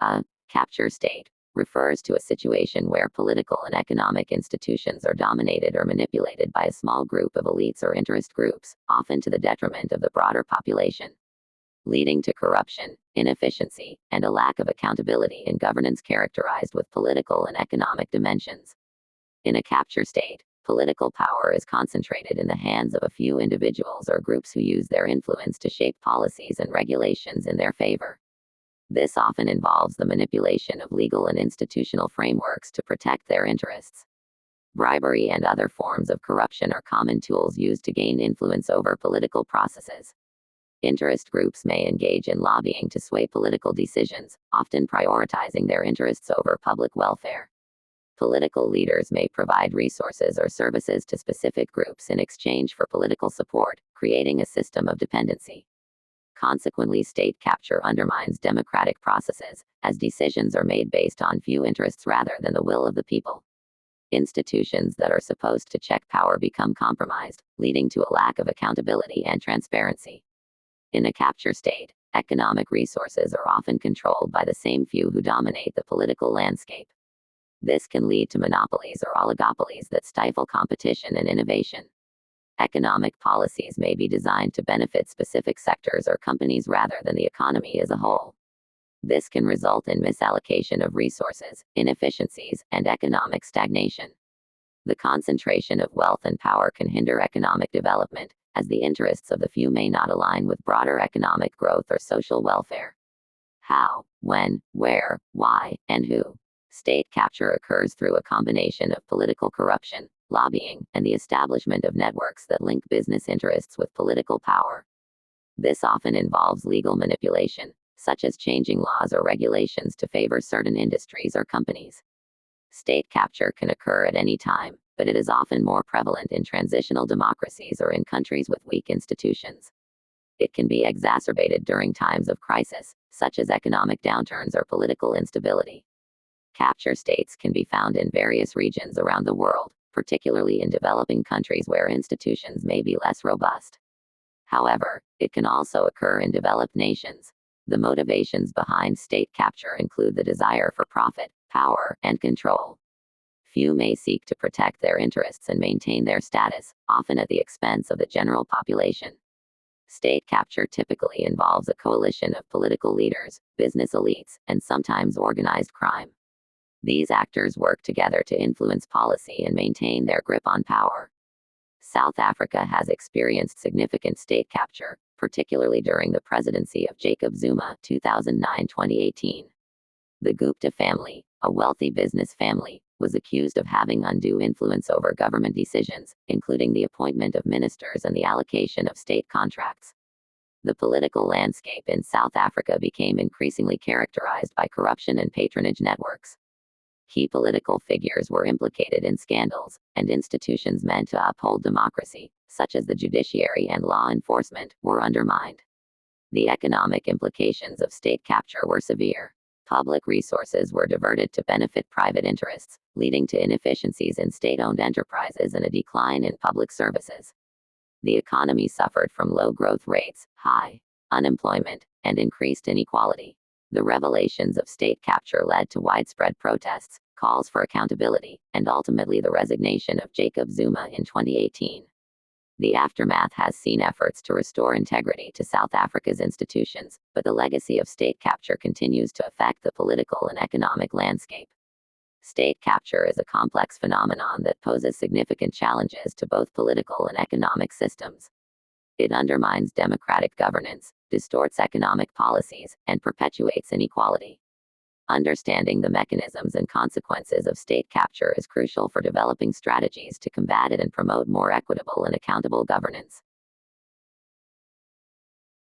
A capture state refers to a situation where political and economic institutions are dominated or manipulated by a small group of elites or interest groups, often to the detriment of the broader population, leading to corruption, inefficiency, and a lack of accountability in governance characterized with political and economic dimensions. In a capture state, political power is concentrated in the hands of a few individuals or groups who use their influence to shape policies and regulations in their favor. This often involves the manipulation of legal and institutional frameworks to protect their interests. Bribery and other forms of corruption are common tools used to gain influence over political processes. Interest groups may engage in lobbying to sway political decisions, often prioritizing their interests over public welfare. Political leaders may provide resources or services to specific groups in exchange for political support, creating a system of dependency. Consequently, state capture undermines democratic processes, as decisions are made based on few interests rather than the will of the people. Institutions that are supposed to check power become compromised, leading to a lack of accountability and transparency. In a capture state, economic resources are often controlled by the same few who dominate the political landscape. This can lead to monopolies or oligopolies that stifle competition and innovation. Economic policies may be designed to benefit specific sectors or companies rather than the economy as a whole. This can result in misallocation of resources, inefficiencies, and economic stagnation. The concentration of wealth and power can hinder economic development, as the interests of the few may not align with broader economic growth or social welfare. How, when, where, why, and who? State capture occurs through a combination of political corruption, lobbying, and the establishment of networks that link business interests with political power. This often involves legal manipulation, such as changing laws or regulations to favor certain industries or companies. State capture can occur at any time, but it is often more prevalent in transitional democracies or in countries with weak institutions. It can be exacerbated during times of crisis, such as economic downturns or political instability. Capture states can be found in various regions around the world, particularly in developing countries where institutions may be less robust. However, it can also occur in developed nations. The motivations behind state capture include the desire for profit, power, and control. Few may seek to protect their interests and maintain their status, often at the expense of the general population. State capture typically involves a coalition of political leaders, business elites, and sometimes organized crime. These actors work together to influence policy and maintain their grip on power. South Africa has experienced significant state capture, particularly during the presidency of Jacob Zuma, 2009-2018. The Gupta family, a wealthy business family, was accused of having undue influence over government decisions, including the appointment of ministers and the allocation of state contracts. The political landscape in South Africa became increasingly characterized by corruption and patronage networks. Key political figures were implicated in scandals, and institutions meant to uphold democracy, such as the judiciary and law enforcement, were undermined. The economic implications of state capture were severe. Public resources were diverted to benefit private interests, leading to inefficiencies in state-owned enterprises and a decline in public services. The economy suffered from low growth rates, high unemployment, and increased inequality. The revelations of state capture led to widespread protests, calls for accountability, and ultimately the resignation of Jacob Zuma in 2018. The aftermath has seen efforts to restore integrity to South Africa's institutions, but the legacy of state capture continues to affect the political and economic landscape. State capture is a complex phenomenon that poses significant challenges to both political and economic systems. It undermines democratic governance, distorts economic policies, and perpetuates inequality. Understanding the mechanisms and consequences of state capture is crucial for developing strategies to combat it and promote more equitable and accountable governance.